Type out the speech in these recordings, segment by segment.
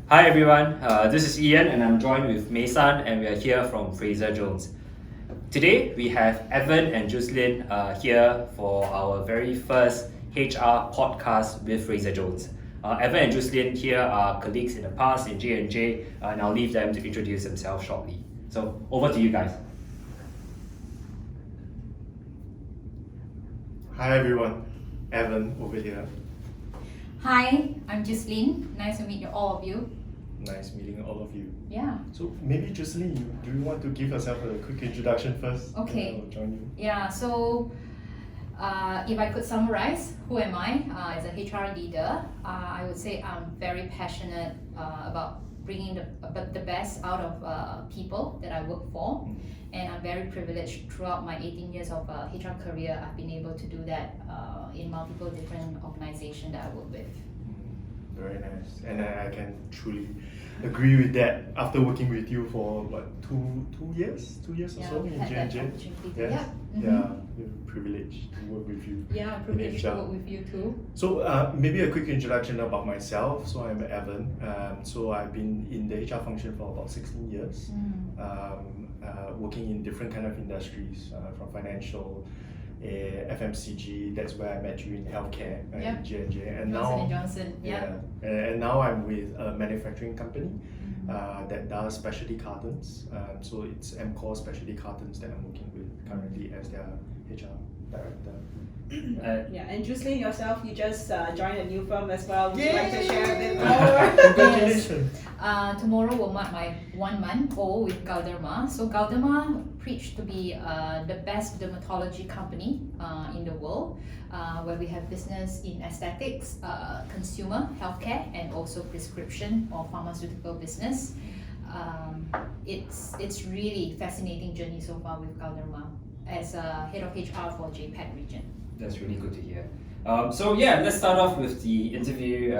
Hi everyone, this is Ian and I'm joined with Mason and we are here from Fraser Jones. Today we have Evan and Juseleen here for our very first HR podcast with Fraser Jones. Evan and Juseleen here are colleagues in the past in J&J and I'll leave them to introduce themselves shortly. So over to you guys. Hi everyone, Evan over here. Hi, I'm Juseleen. Nice to meet all of you. Nice meeting all of you. Yeah. So maybe Juseleen, do you want to give yourself a quick introduction first? Okay. Then I'll join you. Yeah, so if I could summarize, who am I? As a HR leader, I would say I'm very passionate about bringing the best out of people that I work for. And I'm very privileged throughout my 18 years of HR career, I've been able to do that in multiple different organizations that I work with. Very nice. And I can truly agree with that after working with you for what, two years or so in J&J? Yes. Yeah, we're privileged to work with you. Yeah, privileged to work with you too. So maybe a quick introduction about myself. So I'm Evan. So I've been in the HR function for about 16 years, working in different kind of industries, from financial, FMCG. That's where I met you in healthcare, in J&J. And Johnson. And now I'm with a manufacturing company that does specialty cartons. So it's MCOR Specialty Cartons that I'm working with currently as their HR director. And Juseleen, yourself, you just joined a new firm as well. Would you like to Yay! share a bit more? Congratulations! Tomorrow will mark my 1 month old with Galderma. So Galderma preached to be the best dermatology company in the world, where we have business in aesthetics, consumer, healthcare, and also prescription or pharmaceutical business. It's really fascinating journey so far with Galderma as head of HR for JPAC region. That's really good to hear. Let's start off with the interview.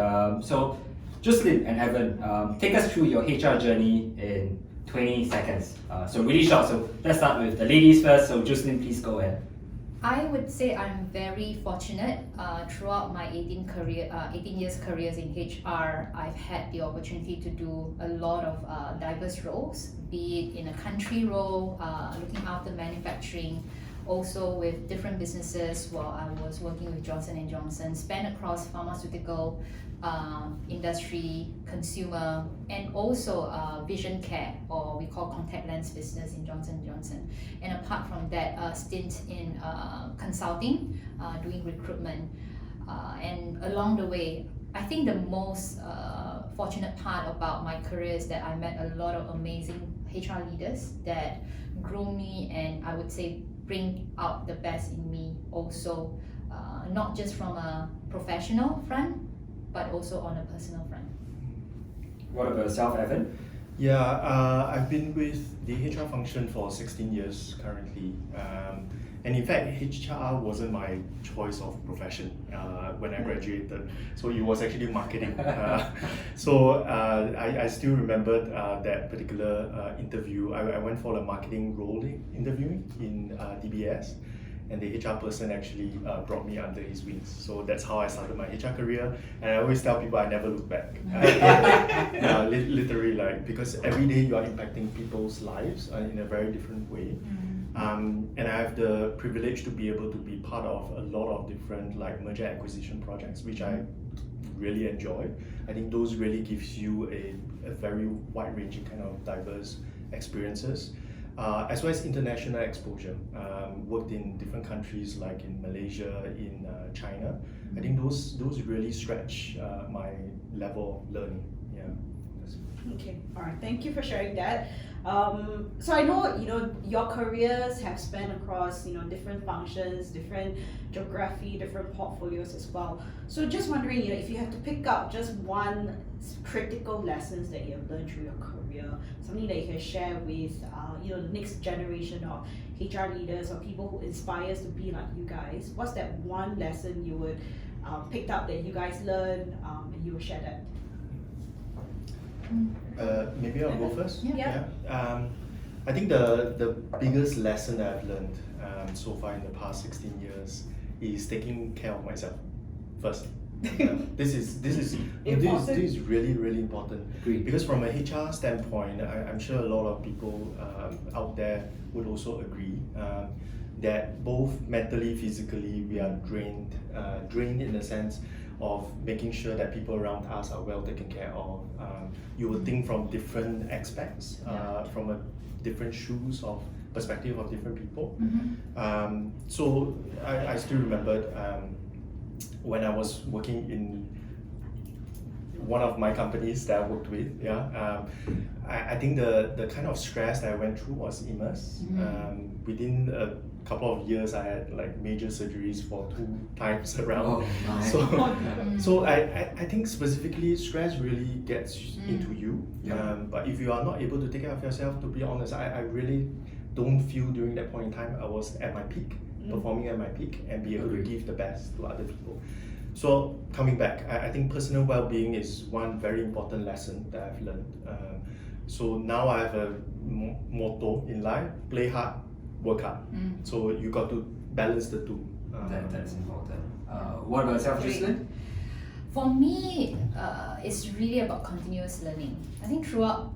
So Juseleen and Evan, take us through your HR journey in 20 seconds. So really short, so let's start with the ladies first. So Juseleen, please go ahead. I would say I'm very fortunate. Throughout my 18 years careers in HR, I've had the opportunity to do a lot of diverse roles, be it in a country role, looking after manufacturing, also with different businesses while I was working with Johnson & Johnson, span across pharmaceutical industry, consumer, and also vision care, or we call contact lens business in Johnson & Johnson. And apart from that, a stint in consulting, doing recruitment. And along the way, I think the most fortunate part about my career is that I met a lot of amazing HR leaders that grew me, and I would say bring out the best in me also, not just from a professional front, but also on a personal front. What about yourself, Evan? Yeah, I've been with the HR function for 16 years currently. And in fact, HR wasn't my choice of profession when I graduated. So it was actually marketing. I still remembered that particular interview. I went for a marketing role interview in DBS. And the HR person actually brought me under his wings. So that's how I started my HR career. And I always tell people I never look back. Literally, because every day you are impacting people's lives in a very different way. And I have the privilege to be able to be part of a lot of different merger acquisition projects, which I really enjoy. I think those really gives you a very wide-ranging kind of diverse experiences. As well as international exposure. Worked in different countries like in Malaysia, in China. I think those really stretch my level of learning. Yeah. Okay, all right. Thank you for sharing that. So I know your careers have spanned across different functions, different geography, different portfolios as well. So just wondering, if you have to pick up just one critical lessons that you have learned through your career, something that you can share with the next generation of HR leaders or people who inspires to be like you guys. What's that one lesson you would pick up that you guys learned and you will share that? Maybe I'll go first. Yeah. I think the biggest lesson that I've learned so far in the past 16 years is taking care of myself first. This is really important. Agreed. Because from a HR standpoint, I'm sure a lot of people out there would also agree that both mentally, physically, we are drained in the sense of making sure that people around us are well taken care of. You will think from different aspects, from a different shoes of perspective of different people. So I still remembered when I was working in one of my companies that I worked with, I think the kind of stress that I went through was immense. Within a couple of years, I had like major surgeries for 2 times around. So I think specifically stress really gets into you. But if you are not able to take care of yourself, to be honest, I really don't feel during that point in time I was at my peak, performing at my peak, and be able to give the best to other people. So coming back, I think personal well-being is one very important lesson that I've learned. So now I have a motto in life: play hard, work hard. So you got to balance the two. That's important. What about yourself, Juseleen? For me, it's really about continuous learning. I think throughout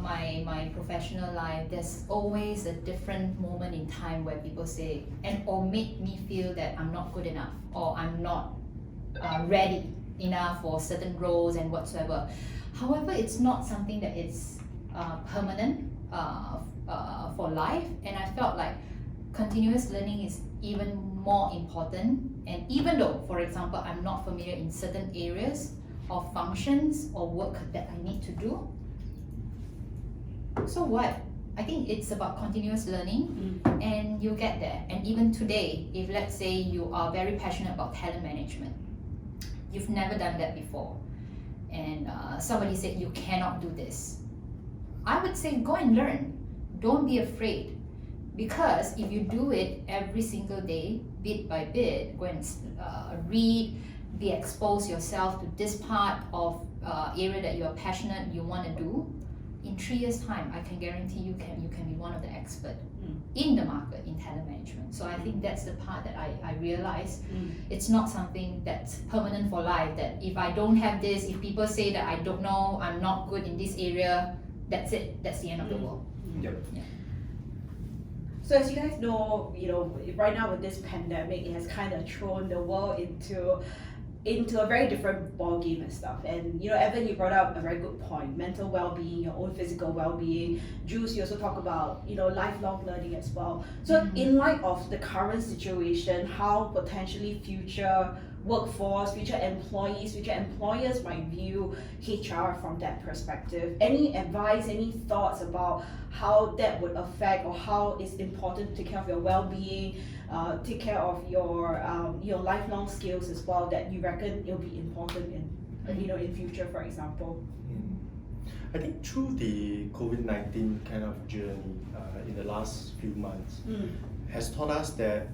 my professional life, there's always a different moment in time where people say or make me feel that I'm not good enough, or I'm not ready enough for certain roles and whatsoever. However, it's not something that is permanent for life, and I felt like continuous learning is even more important. And even though, for example, I'm not familiar in certain areas of functions or work that I need to do, so what? I think it's about continuous learning, and you get there. And even today, if let's say you are very passionate about talent management, you've never done that before, and somebody said you cannot do this, I would say go and learn. Don't be afraid, because if you do it every single day, bit by bit, go and read, be exposed yourself to this part of area that you are passionate, you want to do. In 3 years' time, I can guarantee you can be one of the experts in the market in talent management. So I think that's the part that I realized. It's not something that's permanent for life, that if I don't have this, if people say that I don't know, I'm not good in this area, that's it, that's the end of the world. Yep. Yeah. So as you guys know, right now with this pandemic, it has kind of thrown the world into a very different ball game and stuff. And Evan, you brought up a very good point: mental well-being, your own physical well-being. Juice, you also talk about lifelong learning as well. So in light of the current situation, how potentially future workforce, future employees, future employers might view HR from that perspective, any advice, any thoughts about how that would affect, or how it's important to take care of your well-being, take care of your lifelong skills as well, that you reckon it'll be important in future, for example? I think through the COVID-19 kind of journey in the last few months has taught us that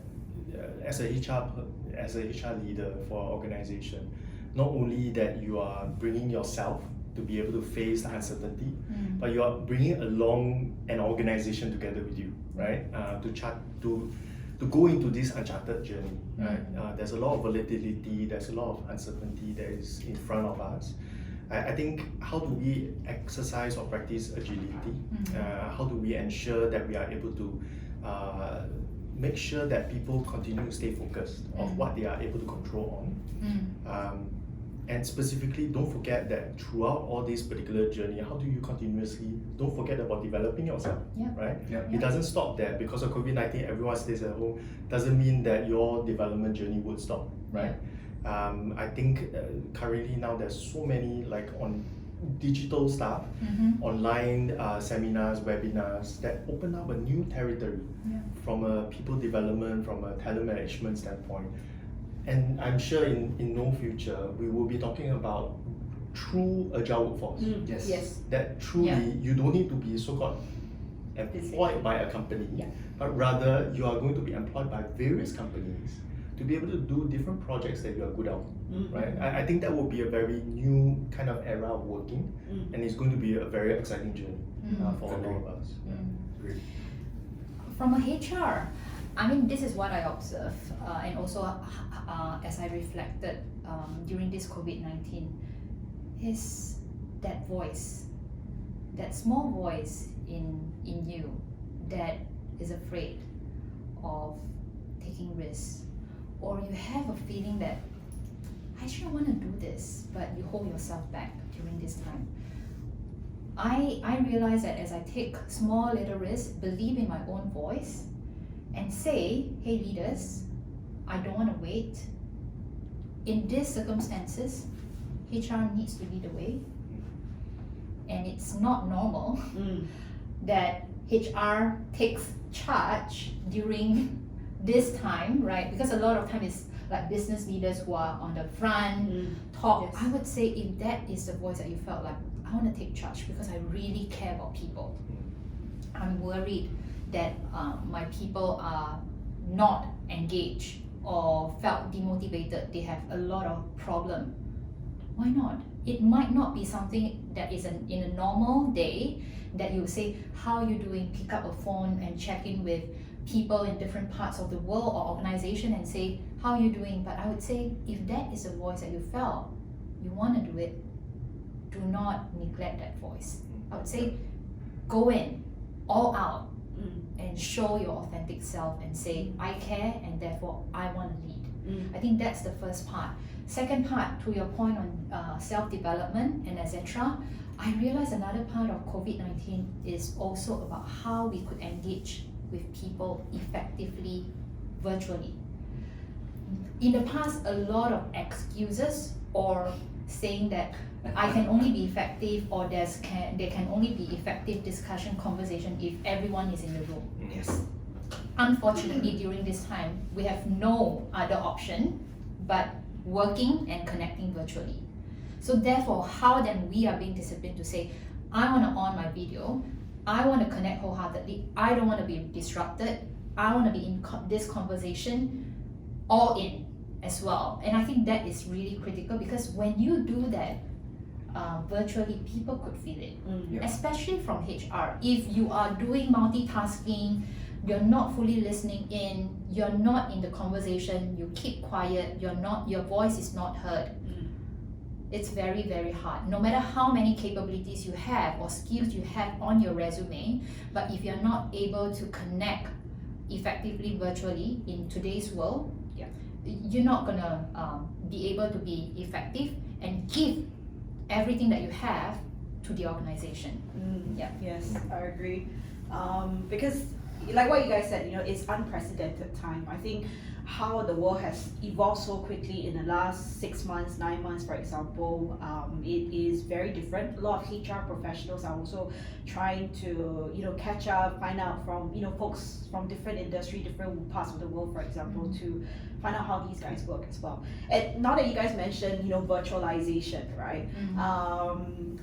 as a HR leader for an organization, not only that you are bringing yourself to be able to face the uncertainty, but you are bringing along an organization together with you, right? To go into this uncharted journey, right? There's a lot of volatility, there's a lot of uncertainty that is in front of us. I think, how do we exercise or practice agility? How do we ensure that we are able to make sure that people continue to stay focused of what they are able to control on? And specifically, don't forget that throughout all this particular journey, how do you continuously, don't forget about developing yourself, right? It doesn't stop there. Because of COVID-19, everyone stays at home, doesn't mean that your development journey would stop, right? I think currently now there's so many on digital stuff, online seminars, webinars that open up a new territory from a people development, from a talent management standpoint. And I'm sure in no future we will be talking about true agile workforce. Yes. That truly you don't need to be so-called employed by a company, but rather you are going to be employed by various companies to be able to do different projects that you are good at, right? I think that will be a very new kind of era of working, and it's going to be a very exciting journey for all of us. Great. From a HR, I mean, this is what I observe, and also as I reflected during this COVID-19 is that voice, that small voice in you that is afraid of taking risks, or you have a feeling that I sure want to do this, but you hold yourself back during this time. I realize that as I take small little risks, believe in my own voice, and say, hey leaders, I don't want to wait. In these circumstances, HR needs to lead the way. And it's not normal that HR takes charge during this time, right? Because a lot of time it's like business leaders who are on the front talk. Yes. I would say if that is the voice that you felt like, I want to take charge because I really care about people. I'm worried that my people are not engaged or felt demotivated, they have a lot of problem. Why not? It might not be something that is in a normal day that you say, how are you doing? Pick up a phone and check in with people in different parts of the world or organization and say, how are you doing? But I would say, if that is a voice that you felt, you want to do it, do not neglect that voice. I would say, go in, all out, and show your authentic self and say, I care and therefore I want to lead. I think that's the first part. Second part, to your point on self-development and etc., I realized another part of COVID-19 is also about how we could engage with people effectively virtually. In the past, a lot of excuses or saying that I can only be effective or there can only be effective discussion, conversation if everyone is in the room. Yes. Unfortunately, during this time, we have no other option but working and connecting virtually. So therefore, how then we are being disciplined to say, I want to on my video, I want to connect wholeheartedly, I don't want to be disrupted, I want to be in this conversation all in as well. And I think that is really critical because when you do that virtually, people could feel it, especially from HR. If you are doing multitasking, you're not fully listening in, you're not in the conversation, you keep quiet, your voice is not heard. It's very, very hard. No matter how many capabilities you have or skills you have on your resume, but if you're not able to connect effectively virtually in today's world, you're not gonna be able to be effective and give everything that you have to the organization. Yes, I agree. Because like what you guys said, it's unprecedented time. I think how the world has evolved so quickly in the last 6 months, 9 months, for example, it is very different. A lot of HR professionals are also trying to, catch up, find out from, folks from different industry, different parts of the world, for example, to find out how these guys work as well. And now that you guys mentioned, virtualization, right?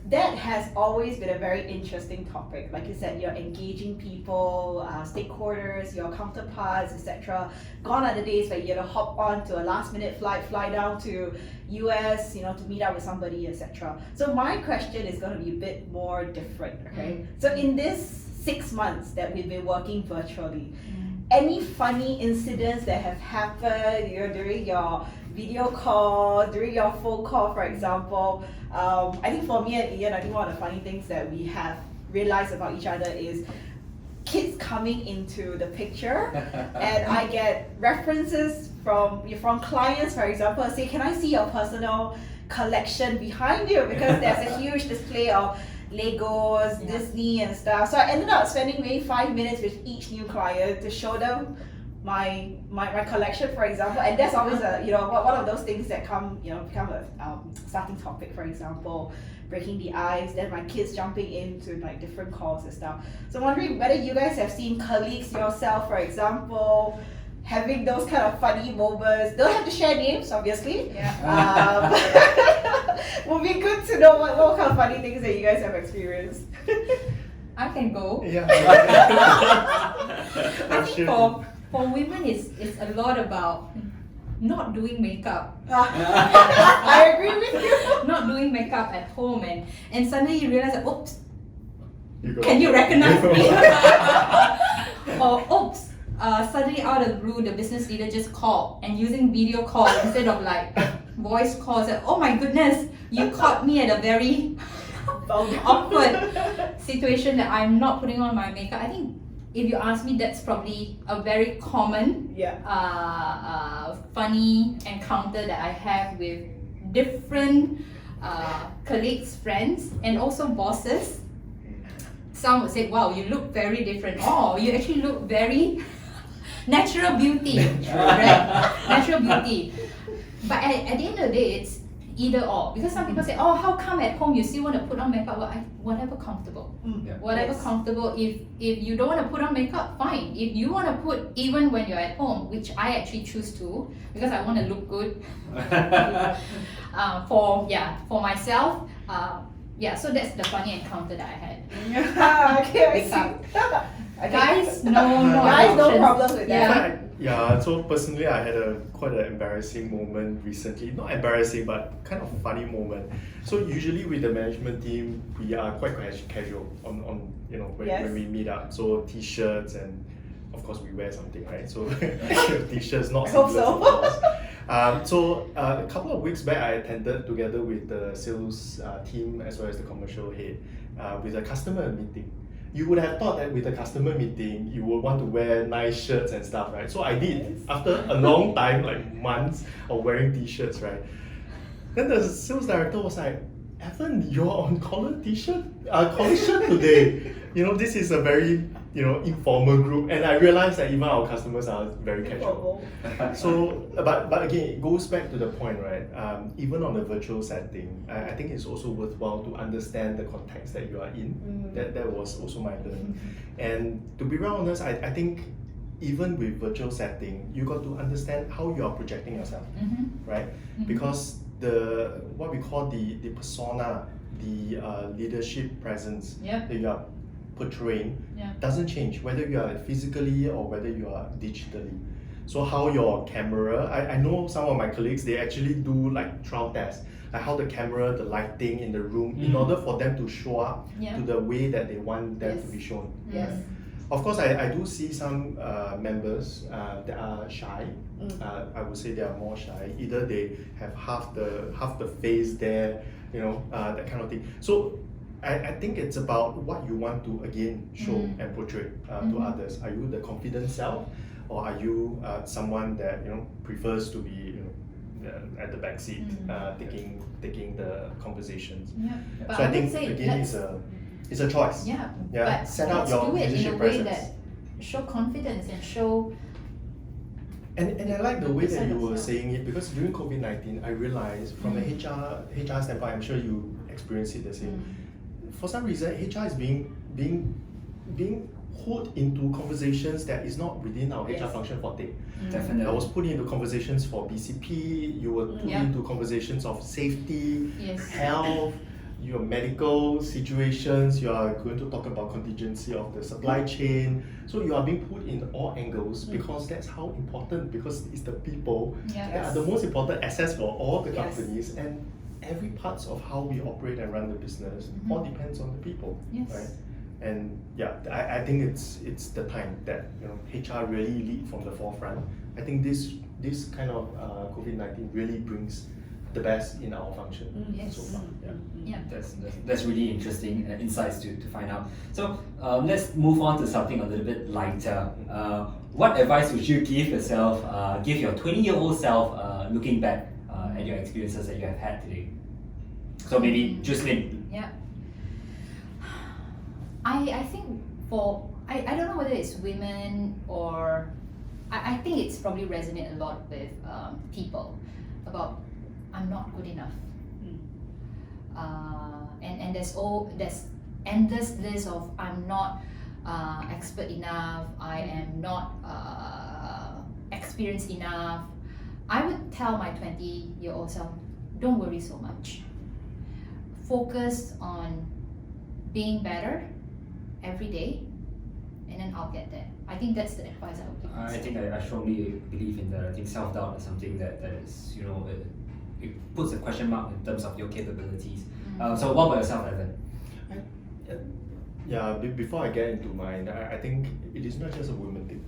That has always been a very interesting topic. Like you said, you're engaging people, stakeholders, your counterparts, etc. Gone are the days where you had to hop on to a last minute flight, fly down to US, to meet up with somebody, etc. So my question is going to be a bit more different, okay? So in this 6 months that we've been working virtually, any funny incidents that have happened, during your video call, during your phone call, for example? I think for me and Ian, I think one of the funny things that we have realized about each other is kids coming into the picture, and I get references from clients, for example, say, can I see your personal collection behind you? Because there's a huge display of Legos, Disney and stuff. So I ended up spending maybe 5 minutes with each new client to show them my collection, for example. And that's always one of those things that become a starting topic, for example, breaking the ice, then my kids jumping into like different calls and stuff. So I'm wondering whether you guys have seen colleagues yourself, for example, having those kind of funny moments. Don't have to share names, obviously. Would be good to know what kind of funny things that you guys have experienced. I can go. Yeah. I think for women, it's a lot about not doing makeup. I agree with you. Not doing makeup at home, and suddenly you realize that, oops, can you recognize me? Or oops, suddenly out of the blue, the business leader just called and using video call instead of like voice calls. Oh my goodness, you caught me at a very awkward situation that I'm not putting on my makeup. I think if you ask me, that's probably a very common funny encounter that I have with different colleagues, friends, and also bosses. Some would say, wow, you look very different. Oh, you actually look very natural beauty, right? Natural beauty. But at the end of the day, it's either or. Because some people say, oh, how come at home you still want to put on makeup? Well, whatever comfortable. Yeah. Whatever comfortable. If you don't want to put on makeup, fine. If you want to put, even when you're at home, which I actually choose to, because I want to look good for myself. So that's the funny encounter that I had. Okay, I see. Okay. Guys, no Guys, no emotions. problem with that. Yeah, so personally I had quite an embarrassing moment recently. Not embarrassing, but kind of funny moment. So usually with the management team, we are quite casual on when we meet up. So t-shirts, and of course we wear something, right? So t-shirts, not I hope singlets, so. of course. A couple of weeks back, I attended together with the sales team as well as the commercial head with a customer meeting. You would have thought that with a customer meeting, you would want to wear nice shirts and stuff, right? So I did. After a long time, like months of wearing t-shirts, right? Then the sales director was like, Evan, you're on collared t-shirt, collared shirt today. This is a very, informal group. And I realized that even our customers are very casual. So, but again, it goes back to the point, right? Even on a virtual setting, I think it's also worthwhile to understand the context that you are in. That was also my learning. And to be very honest, I think even with virtual setting, you got to understand how you are projecting yourself, right? Because what we call the persona, the leadership presence that you are portraying doesn't change whether you are physically or whether you are digitally. So how your camera, I know some of my colleagues, they actually do like trial tests, like how the camera, the lighting in the room, in order for them to show up to the way that they want them to be shown. Yes. Of course, I do see some members that are shy. I would say they are more shy. Either they have half the face there, that kind of thing. So I think it's about what you want to again show and portray to others. Are you the confident self, or are you someone that prefers to be at the back seat, taking the conversations? But So I think would say again it's a choice. But Set out let's your do it in leadership a way presence. that show confidence and show. And I like the way that you were yourself. saying it, because during COVID-19, I realized from a HR standpoint, I'm sure you experienced it the same. For some reason, HR is being put into conversations that is not within our HR function forte. Definitely. I was put into conversations for BCP, you were put into conversations of safety, health, your medical situations, you are going to talk about contingency of the supply chain. So you are being put in all angles because that's how important, because it's the people that are the most important assets for all the companies, and every parts of how we operate and run the business all depends on the people, right? And I think it's the time that HR really lead from the forefront. I think this kind of COVID-19 really brings the best in our function so far. That's really interesting insights to find out. So let's move on to something a little bit lighter. What advice would you give yourself, give your 20-year-old self looking back at your experiences that you have had today? So maybe Juseleen. I think I don't know whether it's women or I think it's probably resonate a lot with people about I'm not good enough. And there's endless list of I'm not expert enough, I am not experienced enough. I would tell my 20-year-old self, don't worry so much. Focus on being better every day, and then I'll get there. I think that's the advice I would give myself. I think I strongly believe in that. I think self-doubt is something that is, it puts a question mark in terms of your capabilities. So what about yourself, Evan? Before I get into mine, I think it is not just a women thing.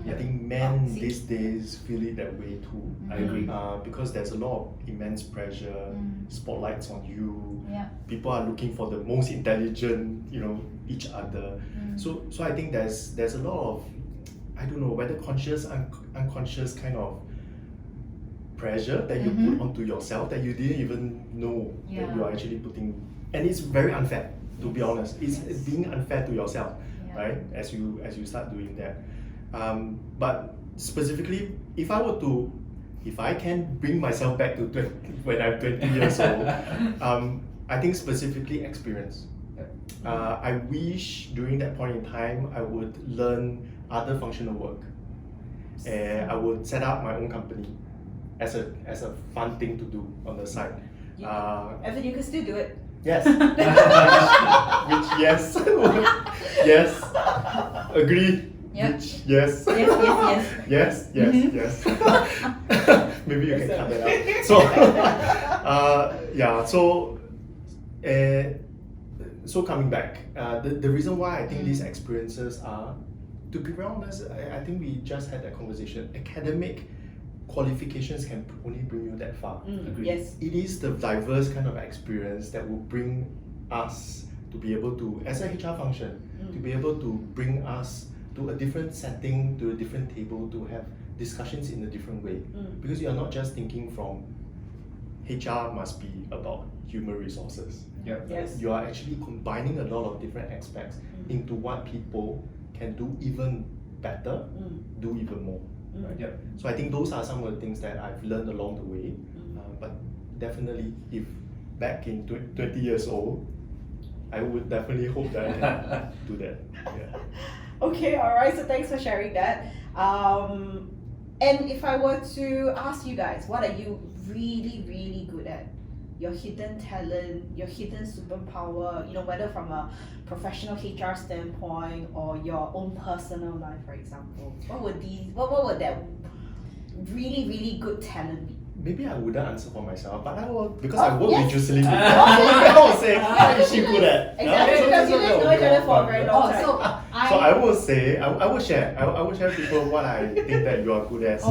I think men See. these days feel it that way too. I agree. Because there's a lot of immense pressure, spotlights on you. Yeah. People are looking for the most intelligent, each other. So I think there's a lot of, I don't know whether conscious, unconscious kind of pressure that you put onto yourself that you didn't even know that you are actually putting, and it's very unfair. To be honest, it's being unfair to yourself, right? As you start doing that. But specifically, if I can bring myself back to when I'm 20 years old, I think specifically experience. I wish during that point in time I would learn other functional work, and I would set up my own company as a fun thing to do on the side. Evan, you can still do it. Yes. Which yes. Yes. Agree. Yep. Which yes. Yes. Yes. Maybe you can cut that out. So coming back, the reason why I think these experiences are, to be very honest, I think we just had that conversation. Academic qualifications can only bring you that far. Yes. It is the diverse kind of experience that will bring us to be able to, as a HR function, to be able to bring us to a different setting, to a different table, to have discussions in a different way. Because you are not just thinking from HR must be about human resources. Yes. You are actually combining a lot of different aspects into what people can do even better, do even more. Right? So I think those are some of the things that I've learned along the way. But definitely, if back in 20 years old, I would definitely hope that I can do that. Yeah. Okay, alright, so thanks for sharing that. And if I were to ask you guys, what are you really, really good at? Your hidden talent, your hidden superpower, whether from a professional HR standpoint or your own personal life, for example. What would that really, really good talent be? Maybe I wouldn't answer for myself, but I will, because I work yes. with Juseleen before. I will say, what is she good at? Exactly, because you guys know each other for a very long time. So I will say, I will share. I will share people what I think that you are good at as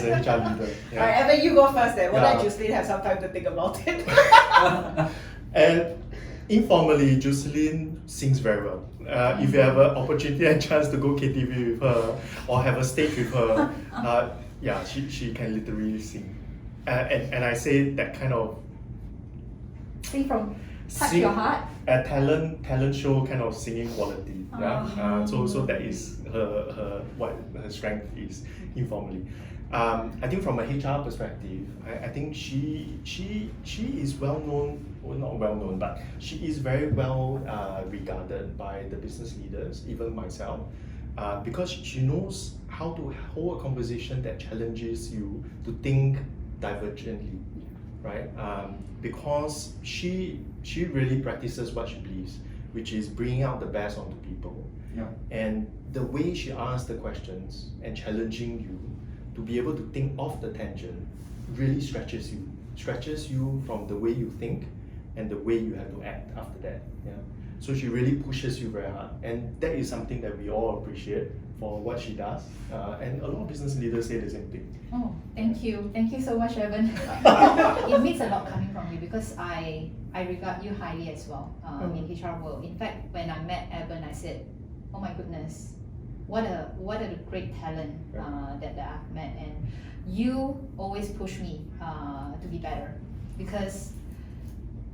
a HR leader. Alright, Evan, you go first then. We'll let Juseleen have some time to think about it. And informally, Juseleen sings very well. If you have an opportunity and chance to go KTV with her or have a stage with her, she can literally sing. And I say that kind of Sing from touch your heart. A talent show kind of singing quality. So that is her what her strength is informally. I think from a HR perspective, I think she is well known, well not well known, but she is very well regarded by the business leaders, even myself, because she knows how to hold a conversation that challenges you to think divergently, right? Because she really practices what she believes, which is bringing out the best onto people. And the way she asks the questions and challenging you to be able to think off the tangent really stretches you from the way you think and the way you have to act after that. So she really pushes you very hard, and that is something that we all appreciate for what she does. And a lot of business leaders say the same thing. Oh, thank you so much, Evan. It means a lot coming from you because I regard you highly as well in HR world. In fact, when I met Evan, I said, oh my goodness, what a great talent that I've met, and you always push me to be better, because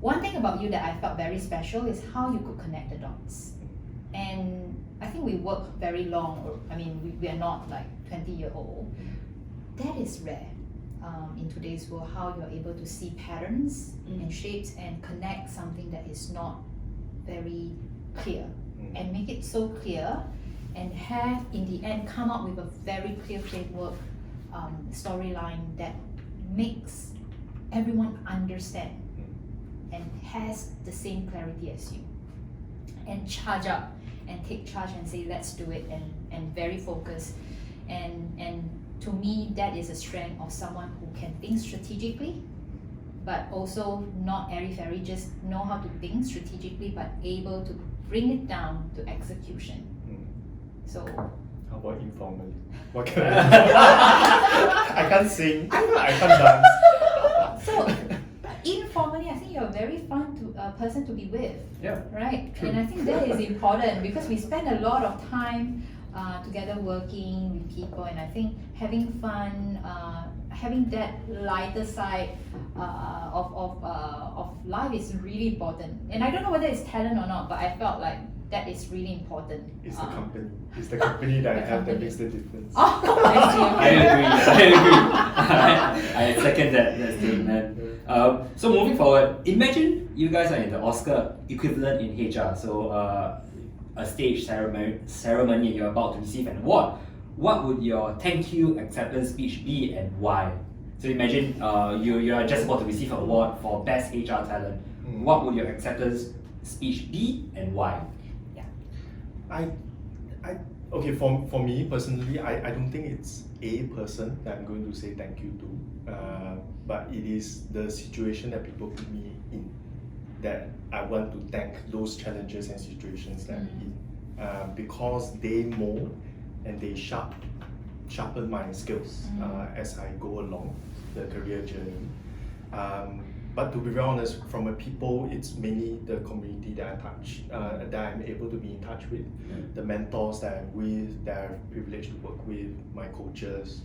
one thing about you that I felt very special is how you could connect the dots. And I think we work very long. I mean, we are not like 20-year-old. That is rare in today's world, how you're able to see patterns and shapes and connect something that is not very clear and make it so clear, and have in the end come up with a very clear framework storyline that makes everyone understand and has the same clarity as you, and charge up and take charge and say let's do it, and very focused, and to me that is a strength of someone who can think strategically but also not airy-fairy, just know how to think strategically but able to bring it down to execution. So How about informally? What can I do? I can't sing. I can't dance. So, informally, I think you're a very fun person to be with. Yeah. Right? True. And I think that is important because we spend a lot of time together working with people, and I think having fun, having that lighter side of life is really important. And I don't know whether it's talent or not, but I felt like that is really important. It's the company. It's the company that I The have that company. makes the difference. Oh, I see. I agree. I second that statement. So moving forward, imagine you guys are in the Oscar equivalent in HR. So a stage ceremony, you're about to receive an award. What would your thank you acceptance speech be and why? So imagine you are just about to receive an award for best HR talent. What would your acceptance speech be and why? Okay, for me personally, I don't think it's a person that I'm going to say thank you to, but it is the situation that people put me in that I want to thank those challenges and situations that I'm in, because they mold and they sharpen my skills as I go along the career journey. But to be very honest, from a people, it's mainly the community that I touch, that I'm able to be in touch with, the mentors that I'm with, that I'm privileged to work with, my coaches,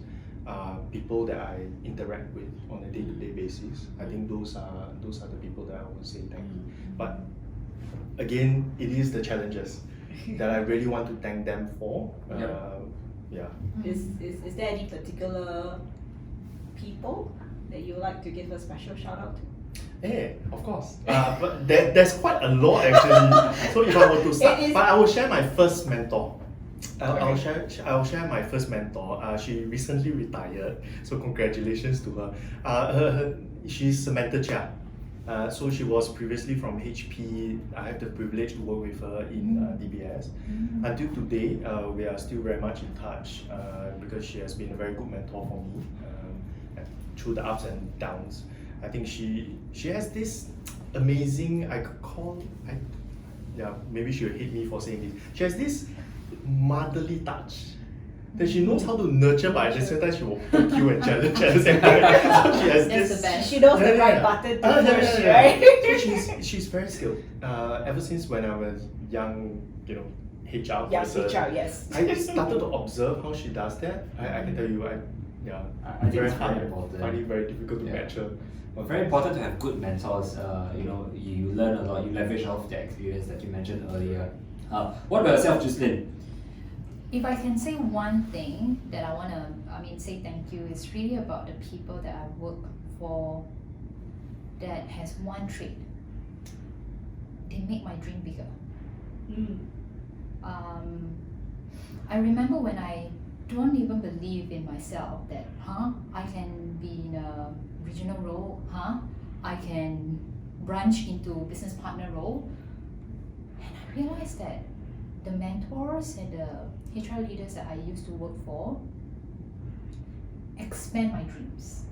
people that I interact with on a day-to-day basis. I think those are the people that I would say thank you. But again, it is the challenges that I really want to thank them for. Yeah. Is there any particular people that you would like to give a special shout out to? Yeah, of course. But there's quite a lot actually. So if I were to start, but I will share my first mentor. I'll share my first mentor. She recently retired, so congratulations to her. She's Samantha Chia. So she was previously from HP. I have the privilege to work with her in DBS. Until today, we are still very much in touch because she has been a very good mentor for me through the ups and downs. I think she has this amazing, maybe she'll hate me for saying this. She has this motherly touch that she knows how to nurture, but at the same time she will poke you and challenge at the same time. So she has That's this. the best. She knows the right button to push, right? So she's very skilled. Ever since when I was young, HR Yes, person, HR, yes. I started to observe how she does that. I can tell you, I think it's very important. Find it very difficult to match her. Well, very important to have good mentors. You learn a lot. You leverage off their experience that you mentioned earlier. What about yourself, Juseleen? If I can say one thing that I want to, say thank you, it's really about the people that I work for that has one trait. They make my dream bigger. I remember when I don't even believe in myself that, I can be in a regional role, I can branch into business partner role. And I realized that the mentors and the HR leaders that I used to work for expand my dreams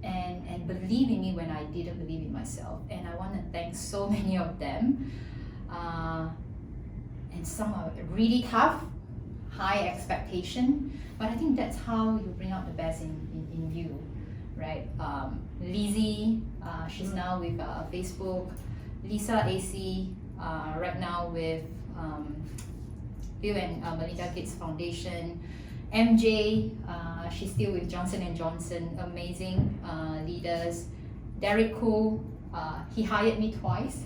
and believe in me when I didn't believe in myself. And I want to thank so many of them. And some are really tough, high expectation, but I think that's how you bring out the best in you, right? Lizzie, she's now with Facebook. Lisa AC, right now with Bill and Melinda Gates Foundation. MJ, she's still with Johnson & Johnson, amazing leaders. Derek Koo, he hired me twice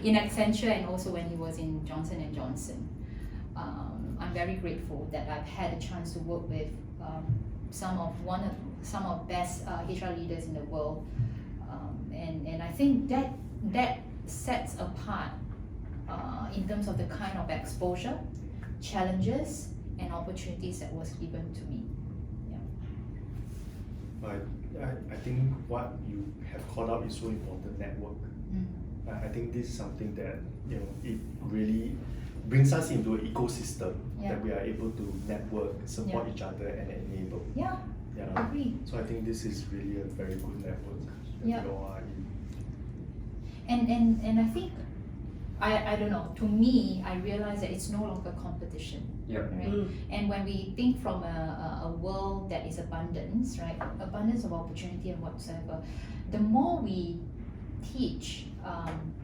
in Accenture and also when he was in Johnson & Johnson. I'm very grateful that I've had a chance to work with some of best HR leaders in the world, and I think that sets apart in terms of the kind of exposure, challenges, and opportunities that was given to me. I think what you have called out is so important, network. I think this is something that it really brings us into an ecosystem that we are able to network, support each other, and enable. Agree. So I think this is really a very good network. that you all are in. And I think I don't know, to me, I realize that it's no longer competition. Yep. Right? And when we think from a world that is abundance, right? Abundance of opportunity and whatsoever, the more we teach,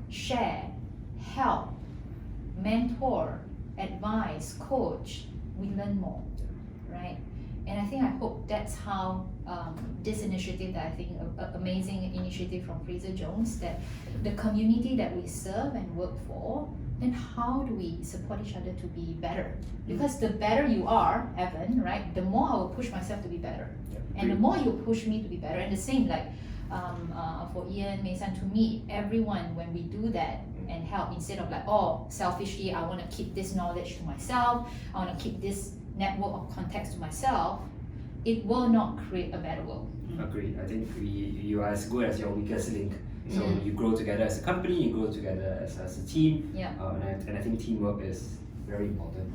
share, help, mentor, advise, coach, we learn more, right? And I hope that's how this initiative that I think amazing initiative from Fraser Jones, that the community that we serve and work for, then how do we support each other to be better? Because the better you are, Evan, right, the more I will push myself to be better. And the more you push me to be better. And the same like for Ian, Mason, to me, everyone, when we do that and help, instead of like, oh, selfishly, I want to keep this knowledge to myself, I want to keep this network of contacts to myself, it will not create a better world. Agreed. I think you are as good as your weakest link. So you grow together as a company, you grow together as a team, Yeah. and I think teamwork is very important.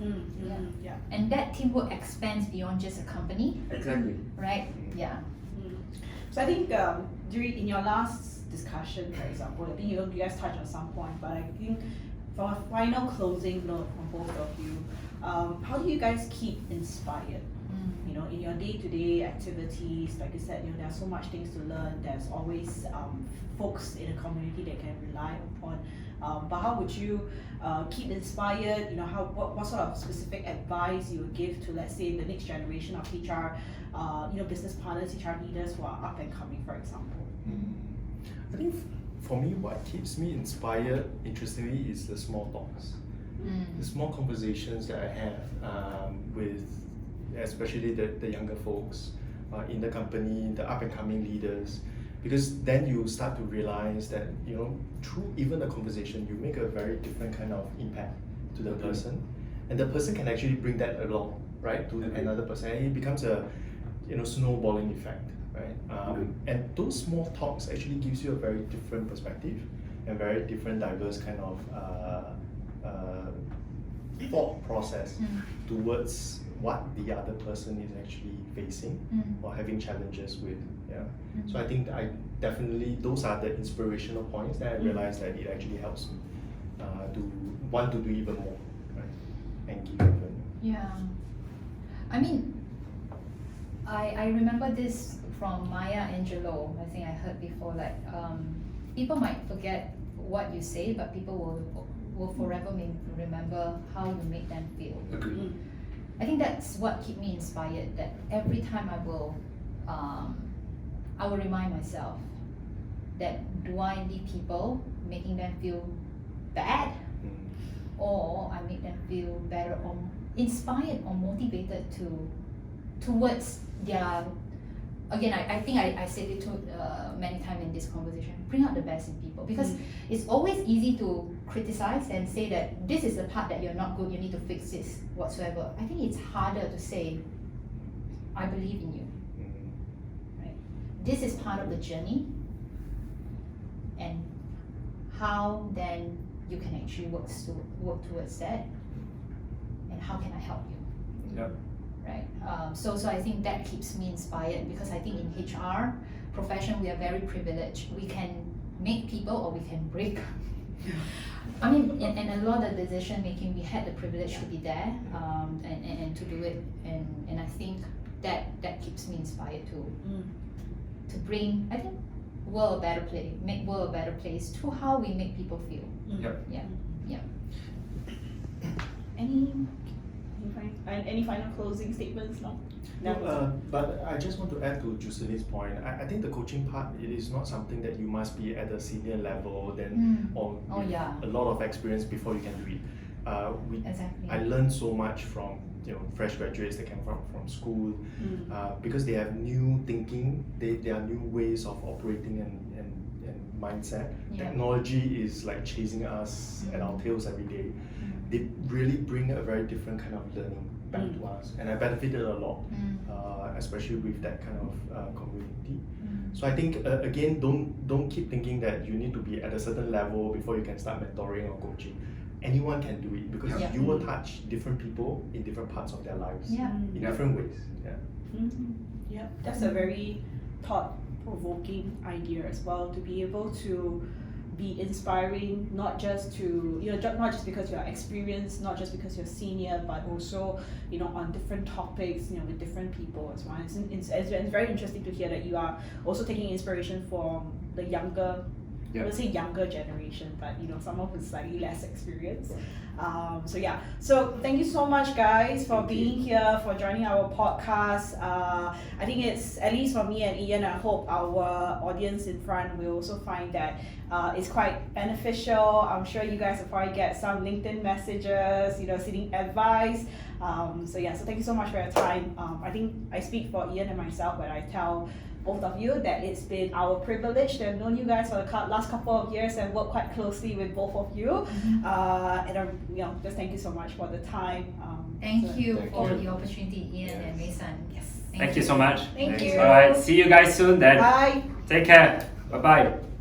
Yeah. And that teamwork expands beyond just a company, Exactly. right? Yeah. So I think in your last discussion, for example, I think you guys touched on some point, but I think for a final closing note from both of you, how do you guys keep inspired? You know, in your day-to-day activities, like you said, you know, there's so much things to learn. There's always folks in a community that can rely upon. But how would you keep inspired? You know, what sort of specific advice you would give to, let's say, the next generation of HR, you know, business partners, HR leaders who are up and coming, for example? I think for me, what keeps me inspired, interestingly, is the small talks. The small conversations that I have with, especially the younger folks in the company, the up and coming leaders, because then you start to realize that, you know, through even a conversation, you make a very different kind of impact to the person, and the person can actually bring that along, right, to another person, and it becomes a, you know, snowballing effect, right? And those small talks actually gives you a very different perspective and very different, diverse kind of thought process towards what the other person is actually facing or having challenges with. So I think definitely those are the inspirational points that I realized that it actually helps me to want to do even more, right? And give even. Yeah. I mean, I remember this from Maya Angelou. I think I heard before, like people might forget what you say, but people will forever remember how you make them feel. Agreed. I think that's what keeps me inspired, that every time I will remind myself that do I leave people making them feel bad, or I make them feel better or inspired or motivated towards their, again, I think I said it many times in this conversation, bring out the best in people, because it's always easy to criticize and say that this is the part that you're not good, you need to fix this whatsoever. I think it's harder to say, I believe in you, right? This is part of the journey, and how then you can actually work towards that, and how can I help you? Yep. Right. So I think that keeps me inspired, because I think in HR profession we are very privileged. We can make people or we can break. I mean, and a lot of the decision making, we had the privilege to be there and to do it, and I think that keeps me inspired to bring, I think, world a better place, make world a better place through how we make people feel. Yep. Yeah. Any final closing statements? No. But I just want to add to Juseleen's point. I think the coaching part, it is not something that you must be at a senior level then or with a lot of experience before you can do it. Exactly. I learned so much from, you know, fresh graduates that came from school because they have new thinking, they are new ways of operating and mindset. Technology is like chasing us at our tails every day. They really bring a very different kind of learning back to us, and I benefited a lot, especially with that kind of community. So I think again, don't keep thinking that you need to be at a certain level before you can start mentoring or coaching. Anyone can do it, because you will touch different people in different parts of their lives in different ways. That's a very thought-provoking idea as well, to be able to be inspiring, not just to, not just because you're experienced, not just because you're senior, but also, on different topics, with different people as well. It's very interesting to hear that you are also taking inspiration from the younger, I would say younger generation, but someone with slightly less experience. So thank you so much, guys, for being here, for joining our podcast. I think it's, at least for me and Ian, I hope our audience in front will also find that it's quite beneficial. I'm sure you guys will probably get some LinkedIn messages, seeking advice. So thank you so much for your time. I think I speak for Ian and myself when I tell both of you that it's been our privilege to have known you guys for the last couple of years and work quite closely with both of you. And just thank you so much for the time. Thank you for the opportunity, Ian and Mason. Yes. Thank you so much. Thank you. All right, see you guys soon then. Bye. Take care. Bye bye.